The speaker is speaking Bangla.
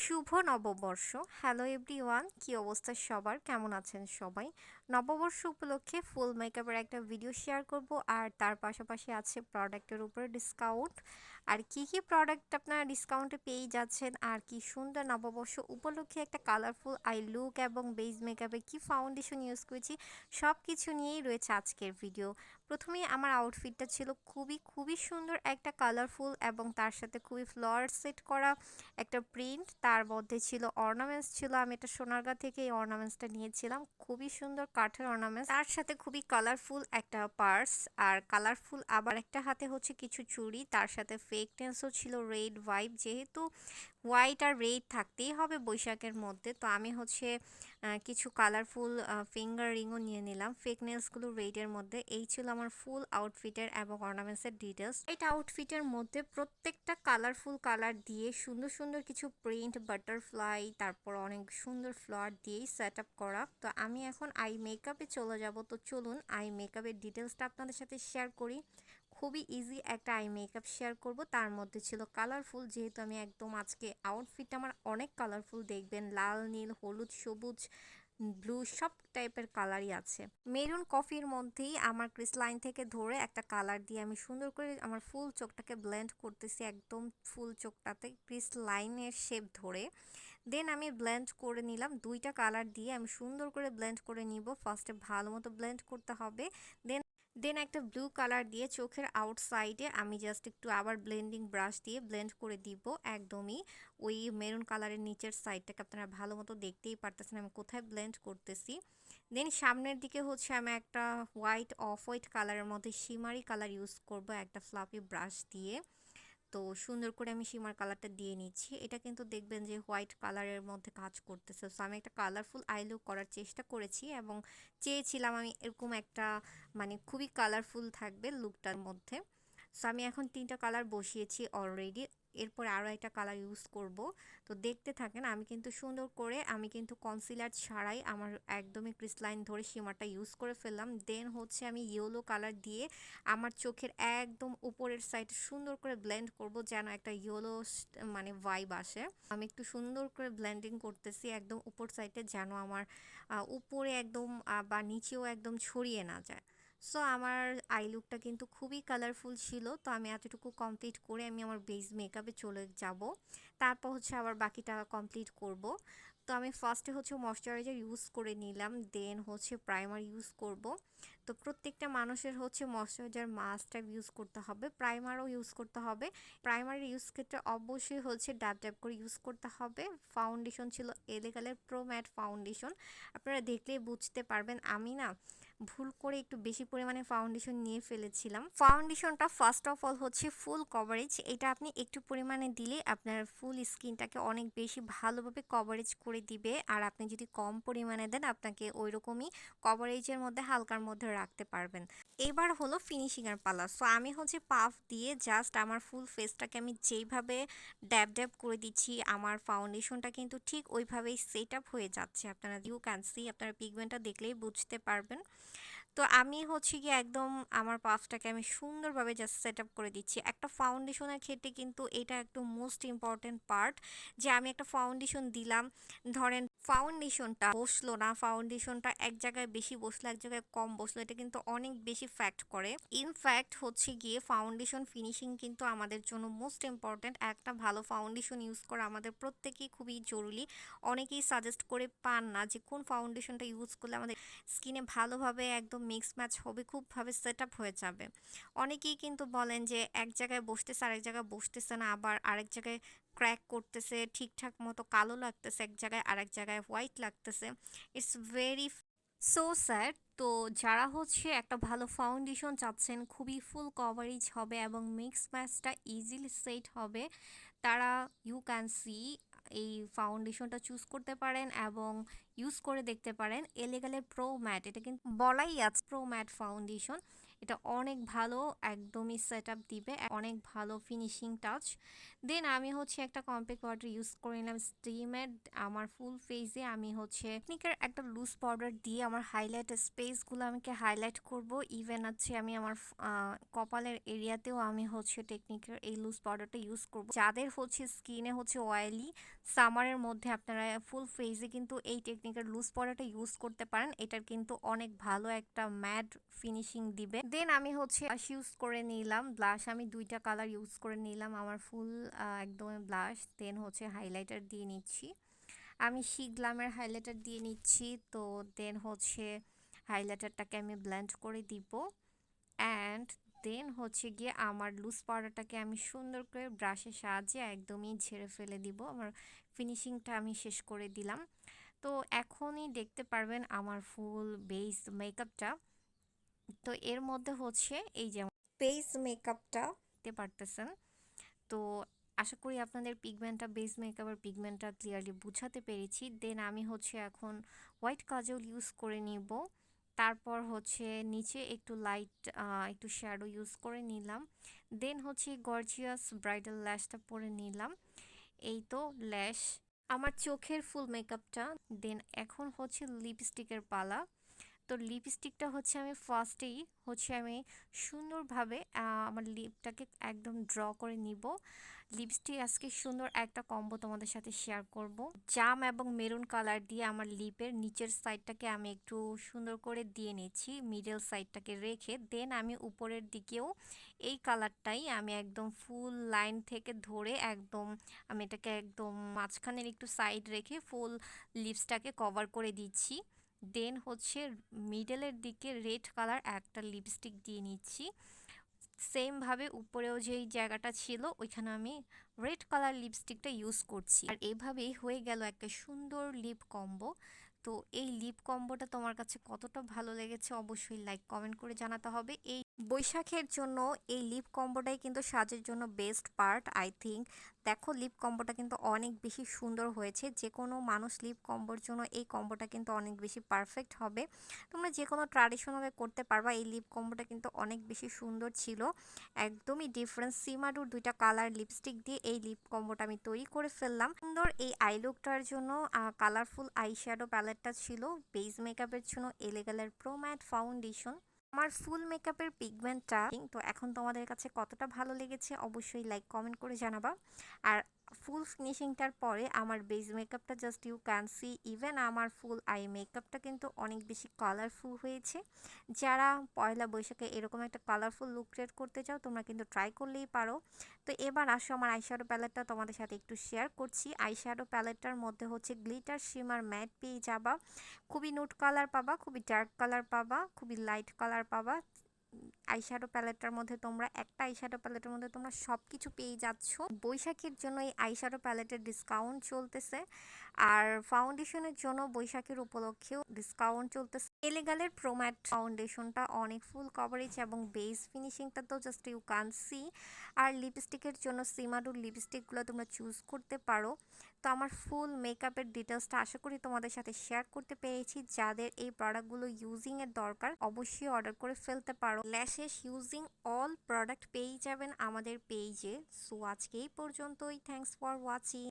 শুভ নববর্ষ। হ্যালো এভরিওয়ান, কি অবস্থা সবার, কেমন আছেন সবাই? নববর্ষ উপলক্ষে ফুল মেকআপের একটা ভিডিও শেয়ার করব, আর তার পাশাপাশি আছে প্রোডাক্টের উপরে ডিসকাউন্ট। আর কি কি প্রোডাক্ট আপনারা ডিসকাউন্টে পেয়ে যাচ্ছেন, আর কি সুন্দর নববর্ষ উপলক্ষে একটা কালারফুল আই লুক এবং বেস মেকআপে কি ফাউন্ডেশন ইউজ করেছি, সব কিছু নিয়েই রয়েছে আজকের ভিডিও। প্রথমেই আমার আউটফিটটা ছিল খুবই খুবই সুন্দর একটা কালারফুল এবং তার সাথে খুবই ফ্লাওয়ার সেট করা একটা প্রিন্ট, তার মধ্যে ছিল অর্নামেন্টস ছিল। আমি এটা সোনারগাঁ থেকে এই অর্নামেন্টসটা নিয়েছিলাম, খুবই সুন্দর কাঠের অর্নামেন্টস, তার সাথে খুবই কালারফুল একটা পার্স, আর কালারফুল আবার একটা হাতে হচ্ছে কিছু চুড়ি, তার সাথে ফেক টেন্সও ছিল রেড ভাইব, যেহেতু হোয়াইট আর রেড থাকতেই হবে বৈশাখের মধ্যে। তো আমি হচ্ছে কিছু কালারফুল ফিঙ্গার রিংও নিয়ে নিলাম, ফেক নেলসগুলো রেডের মধ্যে। এই ছিল আমার ফুল আউটফিটের এবং অর্নামেন্টসের ডিটেলস। এটা আউটফিটের মধ্যে প্রত্যেকটা কালারফুল কালার দিয়ে সুন্দর সুন্দর কিছু প্রিন্ট, বাটারফ্লাই, তারপর অনেক সুন্দর ফ্লাওয়ার দিয়েই সেট আপ করা। তো আমি এখন আই মেকআপে চলে যাব। তো চলুন আই মেকআপের ডিটেলসটা আপনাদের সাথে শেয়ার করি। খুবই ইজি একটা আই মেকআপ শেয়ার করব, তার মধ্যে ছিল কালারফুল, যেহেতু আমি একদম আজকে আউটফিট আমার অনেক কালারফুল, দেখবেন লাল, নীল, হলুদ, সবুজ, ব্লু সব টাইপের কালারই আছে। মেরুন কফির মধ্যেই আমার ক্রিস লাইন থেকে ধরে একটা কালার দিয়ে আমি সুন্দর করে আমার ফুল চোখটাকে ব্লেন্ড করতেছি, একদম ফুল চোখটাতে ক্রিস লাইনের শেপ ধরে। দেন আমি ব্লেন্ড করে নিলাম দুইটা কালার দিয়ে, আমি সুন্দর করে ব্লেন্ড করে নিব। ফার্স্টে ভালো মতো ব্লেন্ড করতে হবে। দেন দেন একটা ব্লু কালার দিয়ে চোখের আউটসাইডে আমি জাস্ট একটু আবার ব্লেন্ডিং ব্রাশ দিয়ে ব্লেন্ড করে দিব, একদমই ওই মেরুন কালারের নিচের সাইডটাকে আপনারা ভালো মতো দেখতেই পারতেছেন আমি কোথায় ব্লেন্ড করতেছি। দেন সামনের দিকে হচ্ছে আমি একটা হোয়াইট অফ হোয়াইট কালারের মধ্যে শিমারি কালার ইউজ করব একটা ফ্লাফি ব্রাশ দিয়ে। তো সুন্দর করে আমি শিমার কালারটা দিয়ে নিচ্ছি। এটা কিন্তু দেখবেন যে হোয়াইট কালারের মধ্যে কাজ করতেছে। সো আমি একটা কালারফুল আই লুক করার চেষ্টা করেছি এবং চেয়েছিলাম আমি এরকম একটা, মানে খুবই কালারফুল থাকবে লুকটার মধ্যে। সো আমি এখন তিনটা কালার বসিয়েছি অলরেডি, এরপর আরও একটা কালার ইউজ করব। তো দেখতে থাকেন, আমি কিন্তু সুন্দর করে আমি কিন্তু কনসিলার ছাড়াই আমার একদমই ক্রিসলাইন ধরে শিমারটা ইউজ করে ফেললাম। দেন হচ্ছে আমি ইয়েলো কালার দিয়ে আমার চোখের একদম উপরের সাইড সুন্দর করে ব্লেন্ড করব, যেন একটা ইয়েলো মানে ভাইব আসে। আমি একটু সুন্দর করে ব্লেন্ডিং করতেছি একদম উপর সাইডে, যেন আমার উপরে একদম বা নিচেও একদম ছড়িয়ে না যায়। সো আমার আই লুকটা কিন্তু খুবই কালারফুল ছিল। তো আমি এতটুকু কমপ্লিট করে আমি আমার বেস মেকআপে চলে যাব, তারপর হচ্ছে আবার বাকিটা কমপ্লিট করব। তো আমি ফার্স্টে হচ্ছে ময়শ্চারাইজার ইউজ করে নিলাম, দেন হচ্ছে প্রাইমার ইউজ করব। তো প্রত্যেকটা মানুষের হচ্ছে ময়শ্চারাইজার মাস্ট ইউজ করতে হবে, প্রাইমারও ইউজ করতে হবে। প্রাইমারের ইউজ ক্ষেত্রে অবশ্যই হচ্ছে ড্যাব ড্যাব করে ইউজ করতে হবে। ফাউন্ডেশন ছিল এলেগালের প্রো ম্যাট ফাউন্ডেশন, আপনারা দেখলেই বুঝতে পারবেন। আমি না ভুল করে একটু বেশি পরিমাণে ফাউন্ডেশন নিয়ে ফেলেছিলাম। ফাউন্ডেশনটা ফার্স্ট অফ অল হচ্ছে ফুল কভারেজ, এটা আপনি একটু পরিমাণে দিলে আপনার ফুল স্কিনটাকে অনেক বেশি ভালোভাবে কভারেজ করে দিবে, আর আপনি যদি কম পরিমাণে দেন আপনাকে ওই রকমই কভারেজের মধ্যে হালকার মধ্যে রাখতে পারবেন। এবার হলো ফিনিশিংয়ের পালা। সো আমি হচ্ছে পাফ দিয়ে জাস্ট আমার ফুল ফেসটাকে আমি যেইভাবে ড্যাব ড্যাব করে দিচ্ছি, আমার ফাউন্ডেশনটা কিন্তু ঠিক ওইভাবেই সেট আপ হয়ে যাচ্ছে। আপনারা ইউ ক্যান সি, আপনারা পিগমেন্টটা দেখলেই বুঝতে পারবেন। তো আমি হচ্ছে গিয়ে একদম আমার পাফটাকে আমি সুন্দরভাবে জাস্ট সেট আপ করে দিচ্ছি। একটা ফাউন্ডেশনের ক্ষেত্রে কিন্তু এটা একটু মোস্ট ইম্পর্ট্যান্ট পার্ট, যে আমি একটা ফাউন্ডেশন দিলাম, ধরেন ফাউন্ডেশনটা বসলো না, ফাউন্ডেশনটা এক জায়গায় বেশি বসলো এক জায়গায় কম বসলো, এটা কিন্তু অনেক বেশি ফ্যাক্ট করে। ইনফ্যাক্ট হচ্ছে গিয়ে ফাউন্ডেশন ফিনিশিং কিন্তু আমাদের জন্য মোস্ট ইম্পর্ট্যান্ট। একটা ভালো ফাউন্ডেশন ইউজ করা আমাদের প্রত্যেকেই খুবই জরুরি। অনেকেই সাজেস্ট করে পান না যে কোন ফাউন্ডেশনটা ইউজ করলে আমাদের স্কিনে ভালোভাবে একদম মিক্স ম্যাচ হবে, খুবভাবে সেট আপ হয়ে যাবে। অনেকেই কিন্তু বলেন যে এক জায়গায় বসতেছে আরেক জায়গায় বসতেছে না, আবার আরেক জায়গায় ক্র্যাক করতেছে, ঠিকঠাক মতো কালো লাগতেছে এক জায়গায়, আরেক জায়গায় হোয়াইট লাগতেছে। It's very so sad. তো যারা হচ্ছে একটা ভালো ফাউন্ডেশন চাচ্ছেন, খুবই ফুল কভারেজ হবে এবং মিক্স ম্যাচটা ইজিলি সেট হবে, তারা ইউ ক্যান সি এই ফাউন্ডেশনটা চুজ করতে পারেন এবং ইউজ করে দেখতে পারেন। এলেগালের প্রো ম্যাট, এটা কিন্তু বলাই আছে প্রো ম্যাট ফাউন্ডেশন। এটা অনেক ভালো একদমই সেট আপ দিবে, অনেক ভালো ফিনিশিং টাচ। দেন আমি হচ্ছে একটা কম্প্যাক্ট পাউডার ইউজ করে নিলাম স্টিমেড। আমার ফুল ফেসে আমি হচ্ছে টেকনিকের একটা লুজ পাউডার দিয়ে আমার হাইলাইট স্পেসগুলো আমাকে হাইলাইট করব। ইভেন আছে আমি আমার কপালের এরিয়াতেও আমি হচ্ছে টেকনিকের এই লুজ পাউডারটা ইউজ করব। যাদের হচ্ছে স্কিনে হচ্ছে অয়েলি, সামারের মধ্যে আপনারা ফুল ফেসে কিন্তু এই টেকনিকের লুজ পাউডারটা ইউজ করতে পারেন। এটার কিন্তু অনেক ভালো একটা ম্যাট ফিনিশিং দিবে। দেন আমি হচ্ছে ব্লাশ ইউজ করে নিলাম। ব্লাশ আমি দুইটা কালার ইউজ করে নিলাম আমার ফুল একদম ব্লাশ। দেন হচ্ছে হাইলাইটার দিয়ে নিচ্ছি, আমি গ্লামের হাইলাইটার দিয়ে নিচ্ছি। তো দেন হচ্ছে হাইলাইটারটাকে আমি ব্লেন্ড করে দিব অ্যান্ড দেন হচ্ছে গিয়ে আমার লুজ পাউডারটাকে আমি সুন্দর করে ব্রাশের সাহায্যে একদমই ঝেড়ে ফেলে দিব। আমার ফিনিশিংটা আমি শেষ করে দিলাম। তো এখনই দেখতে পারবেন আমার ফুল বেস মেকআপটা। তো এর মধ্যে হচ্ছে এই যে বেস মেকআপটা দেখতে পারতেছেন। তো আশা করি আপনাদের পিগমেন্টটা বেস মেকআপের পিগমেন্টটা ক্লিয়ারলি বুঝাতে পেরেছি। দেন আমি হচ্ছে এখন হোয়াইট কাজল ইউজ করে নিব। তারপর হচ্ছে নিচে একটু লাইট একটু শ্যাডো ইউজ করে নিলাম। দেন হচ্ছে গর্জিয়াস ব্রাইডাল ল্যাশটা পরে নিলাম। এই তো ল্যাশ আমার চোখের ফুল মেকআপটা। দেন এখন হচ্ছে লিপস্টিকের পালা। তো লিপস্টিকটা হচ্ছে আমি ফার্স্টেই হচ্ছে আমি সুন্দরভাবে আমার লিপটাকে একদম ড্র করে নিব। লিপস্টিক আজকে সুন্দর একটা কম্বো তোমাদের সাথে শেয়ার করব। জাম এবং মেরুন কালার দিয়ে আমার লিপের নিচের সাইডটাকে আমি একটু সুন্দর করে দিয়ে নিচ্ছি, মিডল সাইডটাকে রেখে। দেন আমি উপরের দিকেও এই কালারটাই আমি একদম ফুল লাইন থেকে ধরে একদম আমি এটাকে একদম মাঝখানের একটু সাইড রেখে ফুল লিপসটাকে কভার করে দিচ্ছি। দেন হচ্ছে মিডলের দিকে রেড কালার একটা লিপস্টিক দিয়ে নিচ্ছি। সেমভাবে উপরেও যেই জায়গাটা ছিল ওইখানে আমি রেড কালার লিপস্টিকটা ইউজ করছি। আর এইভাবেই হয়ে গেল একটা সুন্দর লিপ কম্বো। তো এই লিপ কম্বোটা তোমার কাছে কতটা ভালো লেগেছে অবশ্যই লাইক কমেন্ট করে জানাতে হবে। এই বৈশাখের জন্য এই লিপ কম্বোটাই কিন্তু সাজের জন্য বেস্ট পার্ট আই থিঙ্ক। দেখো লিপ কম্বোটা কিন্তু অনেক বেশি সুন্দর হয়েছে। যে কোনো মানুষ লিপ কম্বোর জন্য এই কম্বোটা কিন্তু অনেক বেশি পারফেক্ট হবে। তোমরা যে কোনো ট্র্যাডিশনালে করতে পারবা। এই লিপ কম্বোটা কিন্তু অনেক বেশি সুন্দর ছিল, একদমই ডিফারেন্ট। সিমাডুর দুইটা কালার লিপস্টিক দিয়ে এই লিপ কম্বোটা আমি তৈরি করে ফেললাম। সুন্দর এই আই লুকটার জন্য কালারফুল আই শ্যাডো প্যালেটটা ছিল। বেস মেকআপের জন্য এলেগালের প্রো ম্যাট ফাউন্ডেশন। আমার ফুল মেকআপের পিগমেন্টটা তো এখন তোমাদের কাছে কতটা ভালো লেগেছে অবশ্যই লাইক কমেন্ট করে জানাবা। আর ফুল ফিনিশিংটার পরে আমার বেস মেকআপটা just you can see, even আমার ফুল আই মেকআপটা কিন্তু অনেক বেশি কালারফুল হয়েছে। যারা পয়লা বৈশাখে এরকম একটা কালারফুল লুক ক্রিয়েট করতে চাও তোমরা কিন্তু ট্রাই করলেই পারো। তো এবার আসো আমার আইশ্যাডো প্যালেটটা তোমাদের সাথে একটু শেয়ার করছি। আইশ্যাডো প্যালেটটার মধ্যে হচ্ছে গ্লিটার শিমার ম্যাট পেয়ে যাবা, খুবই নুট কালার পাবা, খুবই ডার্ক কালার পাবা, খুবই লাইট কালার পাবা। আইশ্যাডো প্যালেটটার মধ্যে তোমরা একটা আইশ্যাডো প্যালেটের মধ্যে তোমরা সব কিছু পেয়ে যাচ্ছ। বৈশাখীর জন্য এই আইশ্যাডো প্যালেটের ডিসকাউন্ট চলতেছে। আর ফাউন্ডেশনের জন্য বৈশাখীর উপলক্ষেও ডিসকাউন্ট চলতেছে। এলেগালের প্রোম্যাট ফাউন্ডেশনটা অনেক ফুল কভারেজ এবং বেস ফিনিশিংটা তো জাস্ট ইউ ক্যান সি। আর লিপস্টিকের জন্য সিমাডুর লিপস্টিকগুলো তোমরা চুজ করতে পারো। তো আমার ফুল মেকআপের ডিটেলসটা আশা করি তোমাদের সাথে শেয়ার করতে পেরেছি। যাদের এই প্রোডাক্টগুলো ইউজিংয়ের দরকার অবশ্যই অর্ডার করে ফেলতে পারো। ল্যাশেস ইউজিং অল প্রোডাক্ট পেয়ে যাবেন আমাদের পেজে। সো আজকে এই পর্যন্তই, থ্যাঙ্কস ফর ওয়াচিং।